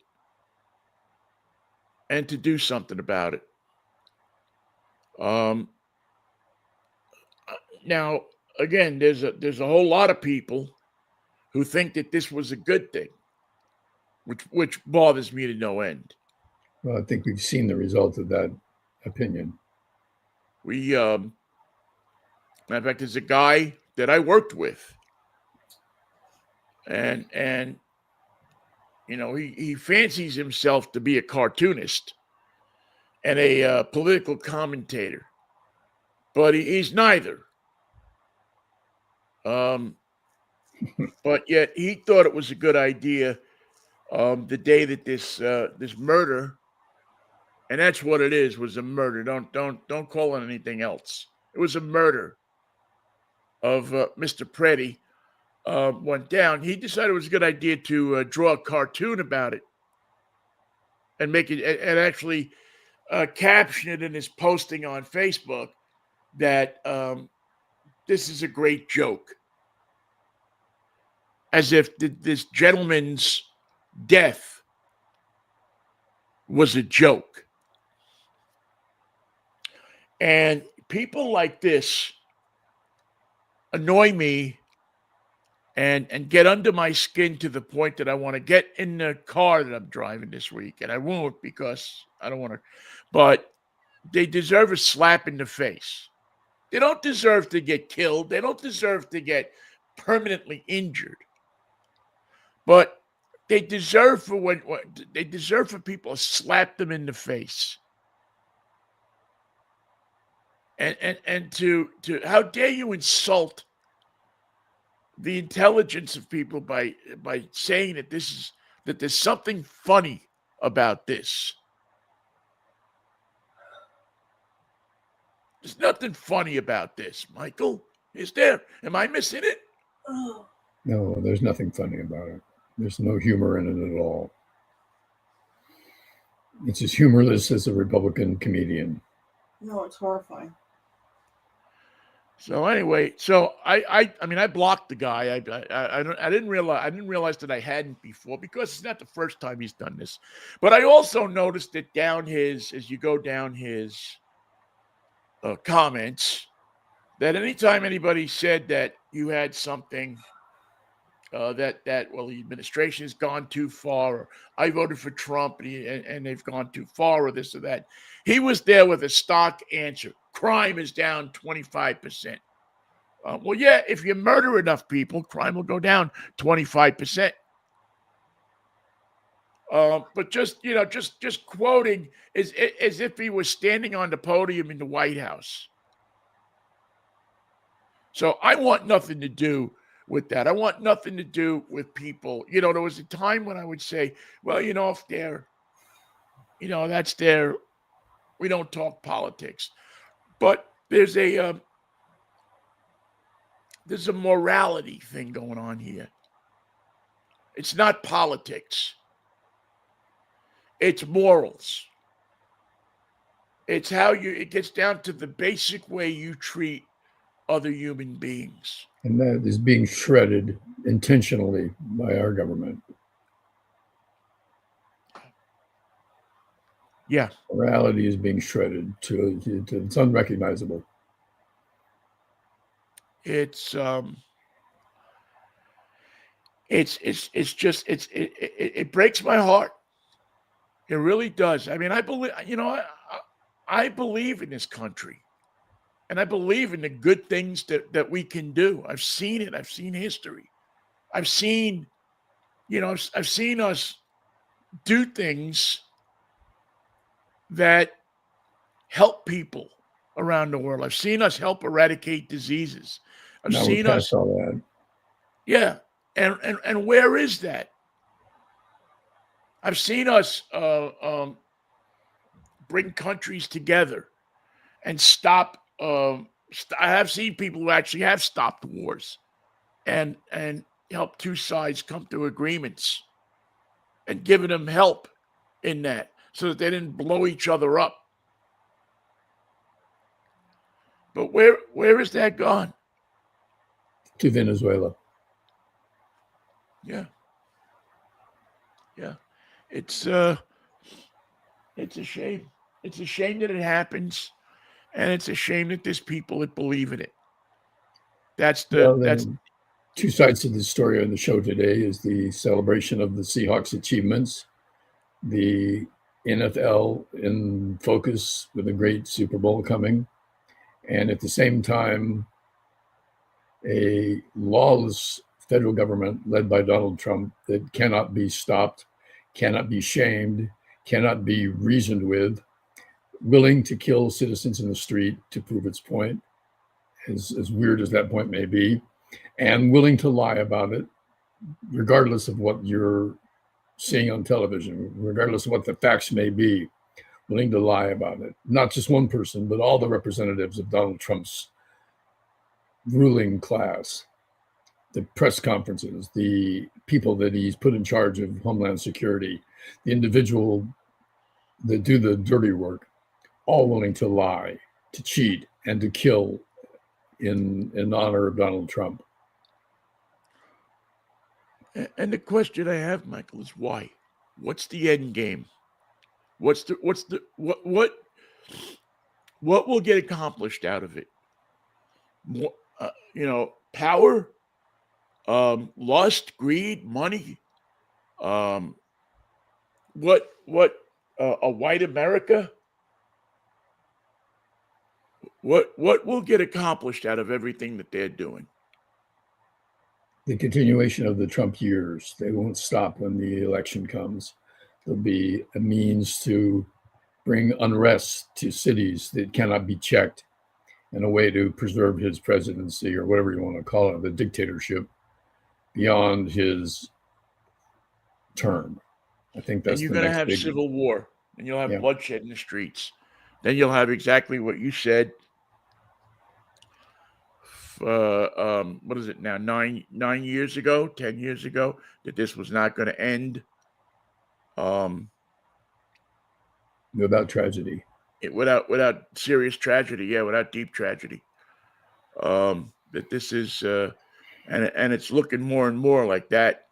and to do something about it. Now, again, there's a whole lot of people who think that this was a good thing, which bothers me to no end. Well, I think we've seen the result of that opinion. Matter of fact, there's a guy that I worked with, and he fancies himself to be a cartoonist and a political commentator, but he's neither. But yet he thought it was a good idea the day that this murder, and that's what it is, was a murder. Don't call it anything else. It was a murder of Mr. Preddy went down. He decided it was a good idea to draw a cartoon about it and make it, and actually caption it in his posting on Facebook that this is a great joke. as if this gentleman's death was a joke. And people like this annoy me and get under my skin to the point that I want to get in the car that I'm driving this week. And I won't because I don't want to. But they deserve a slap in the face. They don't deserve to get killed. They don't deserve to get permanently injured. But they deserve for they deserve for people to slap them in the face. And to how dare you insult the intelligence of people by saying that there's something funny about this. There's nothing funny about this, Michael. Is there? Am I missing it? No, there's nothing funny about it. There's no humor in it at all. It's as humorless as a Republican comedian. No, it's horrifying. So anyway, I mean I blocked the guy. I didn't realize that I hadn't before because it's not the first time he's done this. But I also noticed that as you go down his comments, that anytime anybody said that you had something that the administration has gone too far, or I voted for Trump and they've gone too far, or this or that, he was there with a stock answer. Crime is down 25%. Well, yeah, if you murder enough people, crime will go down 25%. But just quoting as if he was standing on the podium in the White House. So I want nothing to do with that. I want nothing to do with people. There was a time when I would say, well, if they're, that's their, we don't talk politics. But there's a morality thing going on here. It's not politics. It's morals. It's it gets down to the basic way you treat other human beings. And that is being shredded intentionally by our government. Yeah. Morality is being shredded to it's unrecognizable. It breaks my heart. It really does. I mean, I believe in this country. And I believe in the good things that we can do. I've seen it. I've seen history. I've seen us do things that help people around the world. I've seen us help eradicate diseases. I've seen us all that. Yeah. And where is that? I've seen us bring countries together and stop. I have seen people who actually have stopped wars and helped two sides come to agreements and given them help in that so that they didn't blow each other up. But where is that gone? To Venezuela. Yeah. It's a shame. It's a shame that it happens, and it's a shame that there's people that believe in it. That's two sides to the story on the show today is the celebration of the Seahawks' achievements, the NFL in focus with a great Super Bowl coming, and at the same time, a lawless federal government led by Donald Trump that cannot be stopped, cannot be shamed, cannot be reasoned with, willing to kill citizens in the street to prove its point, as weird as that point may be, and willing to lie about it, regardless of what you're seeing on television, regardless of what the facts may be, willing to lie about it. Not just one person, but all the representatives of Donald Trump's ruling class, the press conferences, the people that he's put in charge of Homeland Security, the individual that do the dirty work, all willing to lie, to cheat, and to kill in honor of Donald Trump. And the question I have, Michael, is why? What's the end game? What will get accomplished out of it? More, power, lust, greed, money. Um, what a white America? What will get accomplished out of everything that they're doing? The continuation of the Trump years. They won't stop when the election comes. There'll be a means to bring unrest to cities that cannot be checked, and a way to preserve his presidency, or whatever you want to call it, the dictatorship, beyond his term. I think that's And you're the going to next have big civil war, and you'll have Yeah. bloodshed in the streets. Then you'll have exactly what you said. What is it now? 9 years ago, 10 years ago, that this was not going to end. Without tragedy. Without serious tragedy, without deep tragedy. That this is, and it's looking more and more like that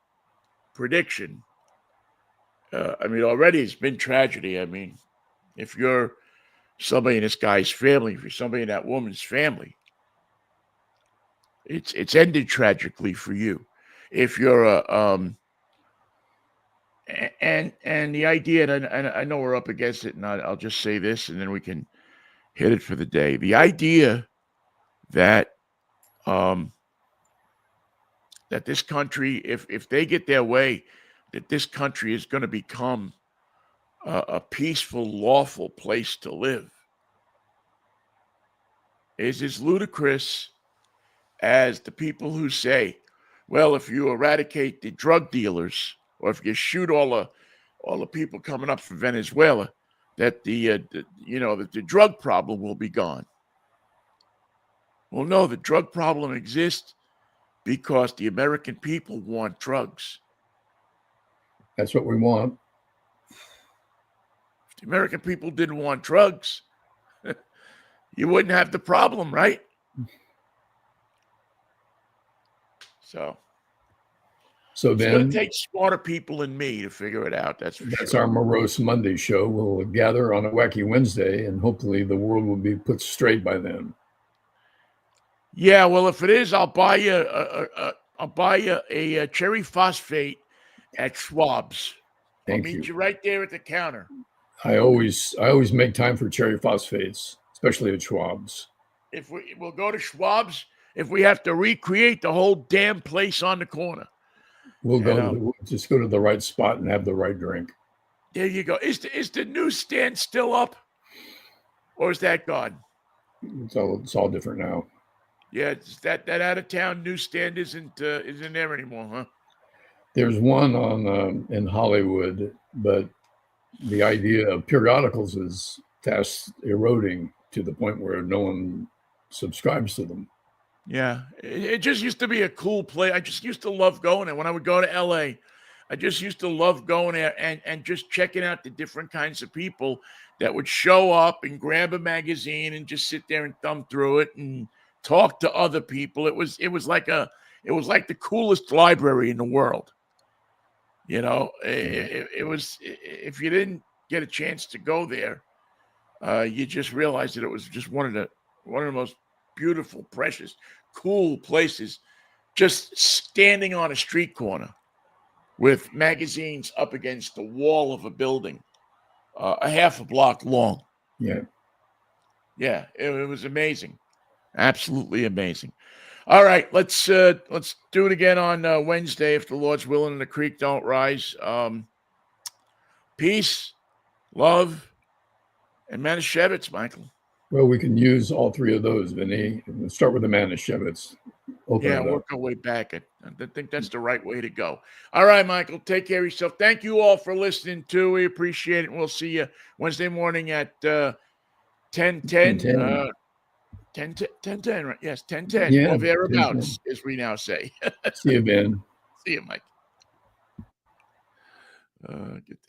prediction. Already it's been tragedy. If you're somebody in this guy's family, if you're somebody in that woman's family, it's ended tragically for you. If you're and the idea, and I know we're up against it, and I'll just say this, and then we can hit it for the day. The idea that that this country, if they get their way, that this country is going to become a peaceful, lawful place to live, is as ludicrous as the people who say, well, if you eradicate the drug dealers, or if you shoot all the people coming up from Venezuela, that the drug problem will be gone. Well, no, the drug problem exists because the American people want drugs. That's what we want. If the American people didn't want drugs, you wouldn't have the problem, right? So So it's going then to take smarter people than me to figure it out. That's that's our morose Monday show. We'll gather on a wacky Wednesday, and hopefully the world will be put straight by then. Yeah, well, if it is, I'll buy you a cherry phosphate at Schwab's. I'll meet you right there at the counter. I always make time for cherry phosphates, especially at Schwab's. If we'll go to Schwab's, if we have to recreate the whole damn place on the corner, we'll just go to the right spot and have the right drink. There you go. Is the newsstand still up, or is that gone? It's all different now. Yeah, it's that out of town newsstand isn't there anymore, huh? There's one on in Hollywood, but the idea of periodicals is fast eroding to the point where no one subscribes to them. Yeah, it just used to be a cool place. I just used to love going there. When I would go to LA, I just used to love going there and just checking out the different kinds of people that would show up and grab a magazine and just sit there and thumb through it and talk to other people. It was like the coolest library in the world. It was, if you didn't get a chance to go there, you just realized that it was just one of the most beautiful, precious, cool places, just standing on a street corner with magazines up against the wall of a building, a half a block long. Yeah, it was amazing, absolutely amazing. All right, let's do it again on Wednesday if the Lord's willing and the creek don't rise. Peace, love, and Manischewitz, Michael. Well, we can use all three of those, Vinnie. Let's start with the Manischewitz. Work our way back. I think that's the right way to go. All right, Michael, take care of yourself. Thank you all for listening, too. We appreciate it. We'll see you Wednesday morning at 10:10. 10:10, right? Yes, 10:10. Yeah, or thereabouts, as we now say. See you, Ben. See you, Mike. Get